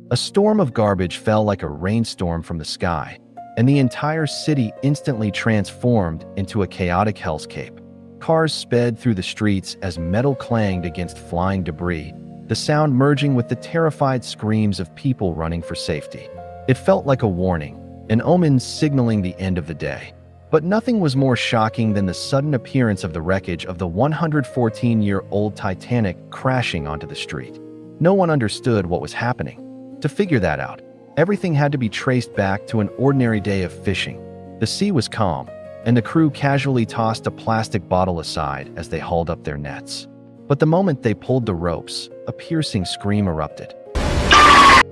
A storm of garbage fell like a rainstorm from the sky, and the entire city instantly transformed into a chaotic hellscape. Cars sped through the streets as metal clanged against flying debris, the sound merging with the terrified screams of people running for safety. It felt like a warning, an omen signaling the end of the day. But nothing was more shocking than the sudden appearance of the wreckage of the 114-year-old Titanic crashing onto the street. No one understood what was happening. To figure that out, everything had to be traced back to an ordinary day of fishing. The sea was calm, and the crew casually tossed a plastic bottle aside as they hauled up their nets. But the moment they pulled the ropes, a piercing scream erupted.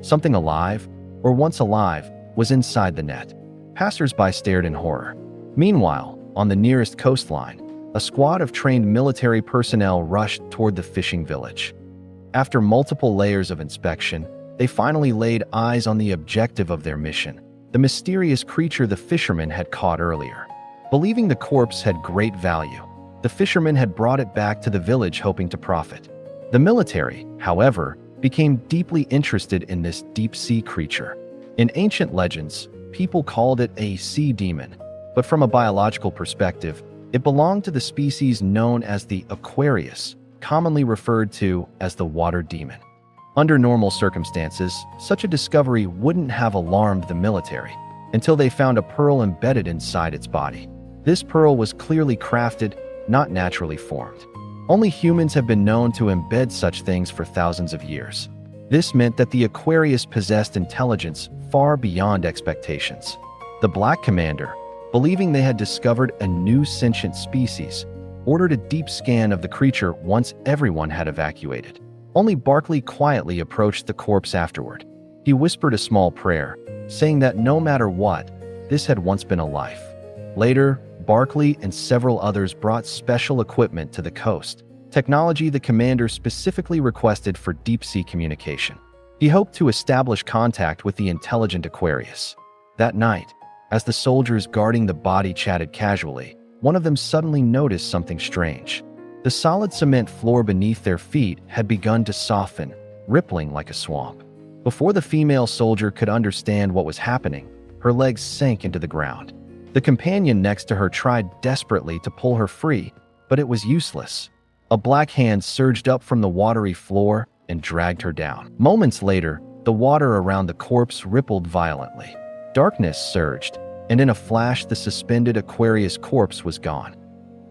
Something alive, or once alive, was inside the net. Passers-by stared in horror. Meanwhile, on the nearest coastline, a squad of trained military personnel rushed toward the fishing village. After multiple layers of inspection, they finally laid eyes on the objective of their mission, the mysterious creature the fishermen had caught earlier. Believing the corpse had great value, the fishermen had brought it back to the village hoping to profit. The military, however, became deeply interested in this deep-sea creature. In ancient legends, people called it a sea demon, but from a biological perspective, it belonged to the species known as the Aquarius, commonly referred to as the water demon. Under normal circumstances, such a discovery wouldn't have alarmed the military until they found a pearl embedded inside its body. This pearl was clearly crafted, not naturally formed. Only humans have been known to embed such things for thousands of years. This meant that the Aquarius possessed intelligence far beyond expectations. The Black Commander, believing they had discovered a new sentient species, ordered a deep scan of the creature once everyone had evacuated. Only Barkley quietly approached the corpse afterward. He whispered a small prayer, saying that no matter what, this had once been a life. Later, Barkley and several others brought special equipment to the coast, technology the commander specifically requested for deep-sea communication. He hoped to establish contact with the intelligent Aquarius. That night, as the soldiers guarding the body chatted casually, one of them suddenly noticed something strange. The solid cement floor beneath their feet had begun to soften, rippling like a swamp. Before the female soldier could understand what was happening, her legs sank into the ground. The companion next to her tried desperately to pull her free, but it was useless. A black hand surged up from the watery floor and dragged her down. Moments later, the water around the corpse rippled violently. Darkness surged, and in a flash the suspended Aquarius corpse was gone.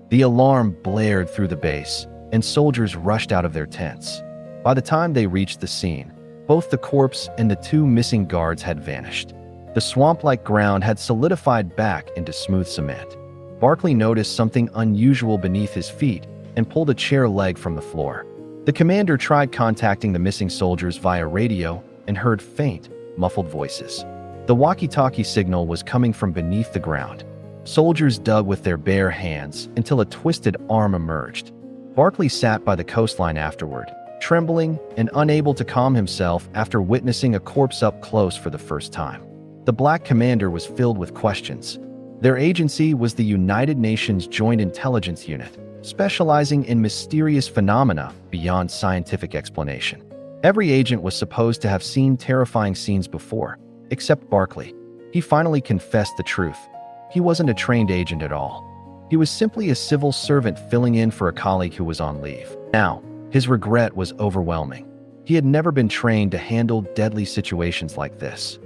The alarm blared through the base, and soldiers rushed out of their tents. By the time they reached the scene, both the corpse and the two missing guards had vanished. The swamp-like ground had solidified back into smooth cement. Barkley noticed something unusual beneath his feet and pulled a chair leg from the floor. The commander tried contacting the missing soldiers via radio and heard faint, muffled voices. The walkie-talkie signal was coming from beneath the ground. Soldiers dug with their bare hands until a twisted arm emerged. Barkley sat by the coastline afterward, trembling and unable to calm himself after witnessing a corpse up close for the first time. The Black Commander was filled with questions. Their agency was the United Nations Joint Intelligence Unit, specializing in mysterious phenomena beyond scientific explanation. Every agent was supposed to have seen terrifying scenes before, except Barkley. He finally confessed the truth. He wasn't a trained agent at all. He was simply a civil servant filling in for a colleague who was on leave. Now, his regret was overwhelming. He had never been trained to handle deadly situations like this.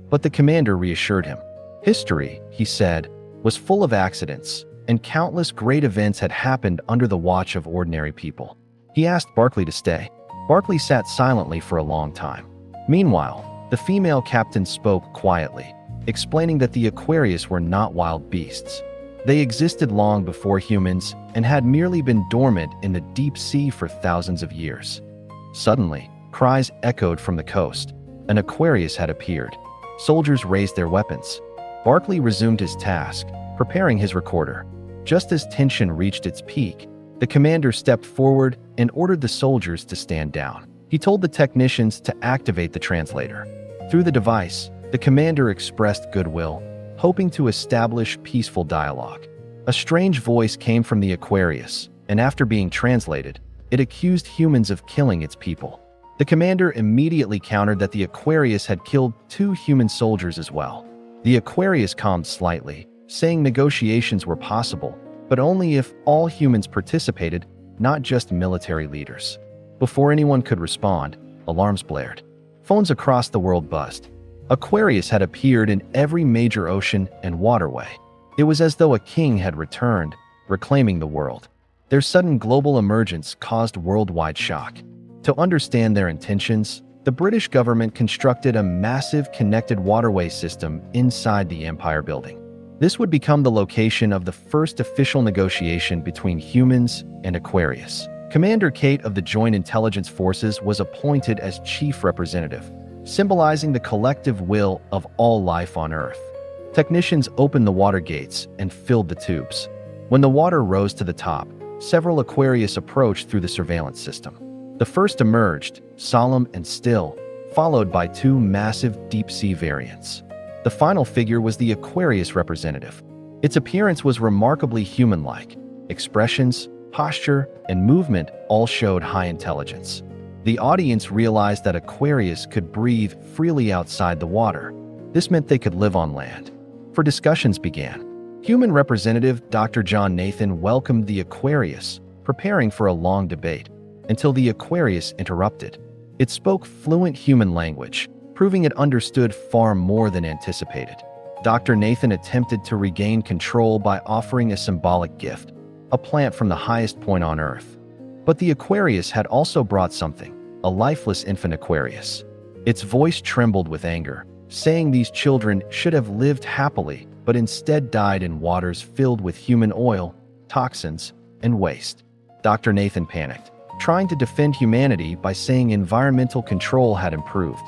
But the commander reassured him. History, he said, was full of accidents, and countless great events had happened under the watch of ordinary people. He asked Barkley to stay. Barkley sat silently for a long time. Meanwhile, the female captain spoke quietly, explaining that the Aquarius were not wild beasts. They existed long before humans and had merely been dormant in the deep sea for thousands of years. Suddenly, cries echoed from the coast. An Aquarius had appeared. Soldiers raised their weapons. Barkley resumed his task, preparing his recorder. Just as tension reached its peak, the commander stepped forward and ordered the soldiers to stand down. He told the technicians to activate the translator. Through the device, the commander expressed goodwill, hoping to establish peaceful dialogue. A strange voice came from the Aquarius, and after being translated, it accused humans of killing its people. The commander immediately countered that the Aquarius had killed 2 human soldiers as well. The Aquarius calmed slightly, saying negotiations were possible, but only if all humans participated, not just military leaders. Before anyone could respond, alarms blared. Phones across the world buzzed. Aquarius had appeared in every major ocean and waterway. It was as though a king had returned, reclaiming the world. Their sudden global emergence caused worldwide shock. To understand their intentions, the British government constructed a massive connected waterway system inside the Empire building. This would become the location of the first official negotiation between humans and Aquarius. Commander Kate of the Joint Intelligence Forces was appointed as chief representative, symbolizing the collective will of all life on Earth. Technicians opened the water gates and filled the tubes. When the water rose to the top, several Aquarius approached through the surveillance system. The first emerged, solemn and still, followed by 2 massive deep-sea variants. The final figure was the Aquarius representative. Its appearance was remarkably human-like. Expressions, posture, and movement all showed high intelligence. The audience realized that Aquarius could breathe freely outside the water. This meant they could live on land. For discussions began. Human representative Dr. John Nathan welcomed the Aquarius, preparing for a long debate, until the Aquarius interrupted. It spoke fluent human language, proving it understood far more than anticipated. Dr. Nathan attempted to regain control by offering a symbolic gift, a plant from the highest point on Earth. But the Aquarius had also brought something, a lifeless infant Aquarius. Its voice trembled with anger, saying these children should have lived happily, but instead died in waters filled with human oil, toxins, and waste. Dr. Nathan panicked, trying to defend humanity by saying environmental control had improved.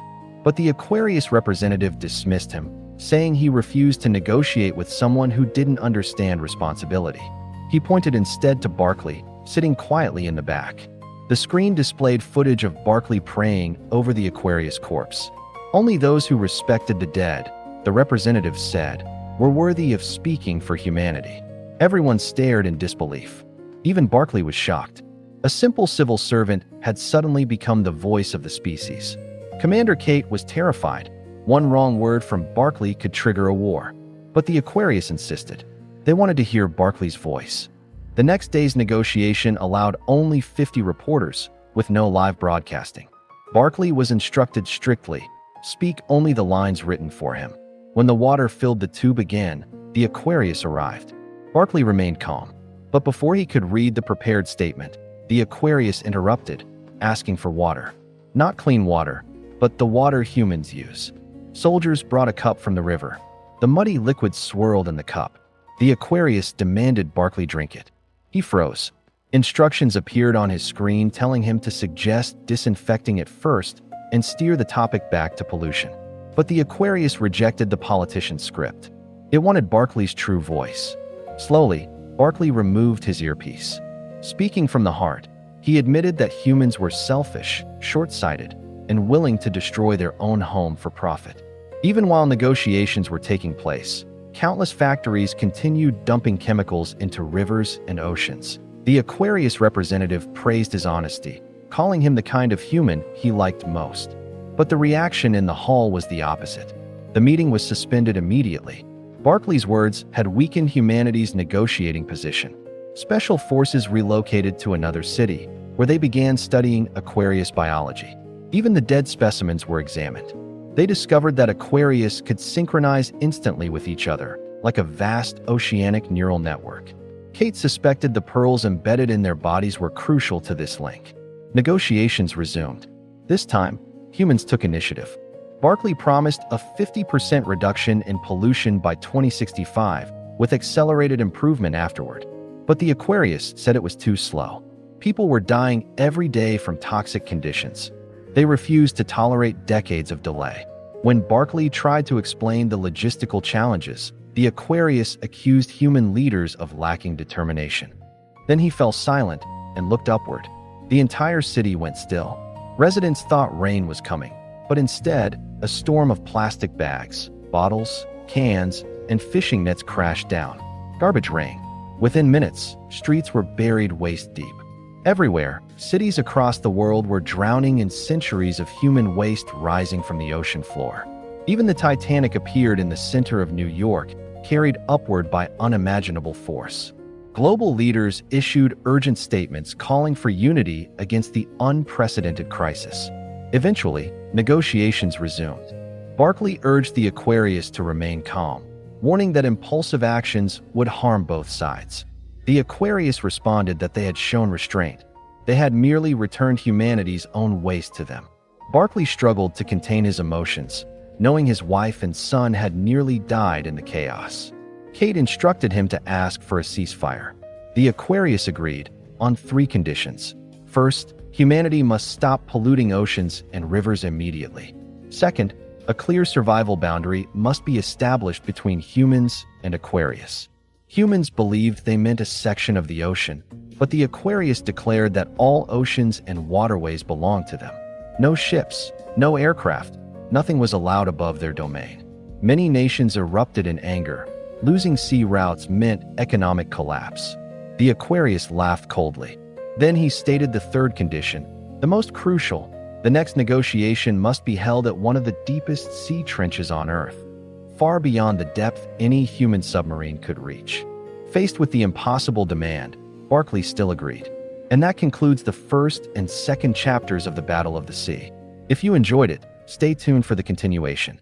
But the Aquarius representative dismissed him, saying he refused to negotiate with someone who didn't understand responsibility. He pointed instead to Barclay, sitting quietly in the back. The screen displayed footage of Barclay praying over the Aquarius corpse. Only those who respected the dead, the representative said, were worthy of speaking for humanity. Everyone stared in disbelief. Even Barclay was shocked. A simple civil servant had suddenly become the voice of the species. Commander Kate was terrified. One wrong word from Barclay could trigger a war. But the Aquarius insisted. They wanted to hear Barclay's voice. The next day's negotiation allowed only 50 reporters, with no live broadcasting. Barclay was instructed strictly, speak only the lines written for him. When the water filled the tube again, the Aquarius arrived. Barclay remained calm. But before he could read the prepared statement, the Aquarius interrupted, asking for water. Not clean water, but the water humans use. Soldiers brought a cup from the river. The muddy liquid swirled in the cup. The Aquarius demanded Barclay drink it. He froze. Instructions appeared on his screen telling him to suggest disinfecting it first and steer the topic back to pollution. But the Aquarius rejected the politician's script. It wanted Barclay's true voice. Slowly, Barclay removed his earpiece. Speaking from the heart, he admitted that humans were selfish, short-sighted, and willing to destroy their own home for profit. Even while negotiations were taking place, countless factories continued dumping chemicals into rivers and oceans. The Aquarius representative praised his honesty, calling him the kind of human he liked most. But the reaction in the hall was the opposite. The meeting was suspended immediately. Barclay's words had weakened humanity's negotiating position. Special forces relocated to another city, where they began studying Aquarius biology. Even the dead specimens were examined. They discovered that Aquarius could synchronize instantly with each other, like a vast oceanic neural network. Kate suspected the pearls embedded in their bodies were crucial to this link. Negotiations resumed. This time, humans took initiative. Barclay promised a 50% reduction in pollution by 2065, with accelerated improvement afterward. But the Aquarius said it was too slow. People were dying every day from toxic conditions. They refused to tolerate decades of delay. When Barclay tried to explain the logistical challenges, the Aquarius accused human leaders of lacking determination. Then he fell silent and looked upward. The entire city went still. Residents thought rain was coming, but instead, a storm of plastic bags, bottles, cans, and fishing nets crashed down. Garbage rain. Within minutes, streets were buried waist deep. Everywhere, cities across the world were drowning in centuries of human waste rising from the ocean floor. Even the Titanic appeared in the center of New York, carried upward by unimaginable force. Global leaders issued urgent statements calling for unity against the unprecedented crisis. Eventually, negotiations resumed. Barclay urged the Aquarius to remain calm, warning that impulsive actions would harm both sides. The Aquarius responded that they had shown restraint. They had merely returned humanity's own waste to them. Barclay struggled to contain his emotions, knowing his wife and son had nearly died in the chaos. Kate instructed him to ask for a ceasefire. The Aquarius agreed, on 3 conditions. First, humanity must stop polluting oceans and rivers immediately. Second, a clear survival boundary must be established between humans and Aquarius. Humans believed they meant a section of the ocean, but the Aquarius declared that all oceans and waterways belonged to them. No ships, no aircraft, nothing was allowed above their domain. Many nations erupted in anger. Losing sea routes meant economic collapse. The Aquarius laughed coldly. Then he stated the third condition, the most crucial. The next negotiation must be held at one of the deepest sea trenches on Earth, far beyond the depth any human submarine could reach. Faced with the impossible demand, Barclay still agreed. And that concludes the first and second chapters of the Battle of the Sea. If you enjoyed it, stay tuned for the continuation.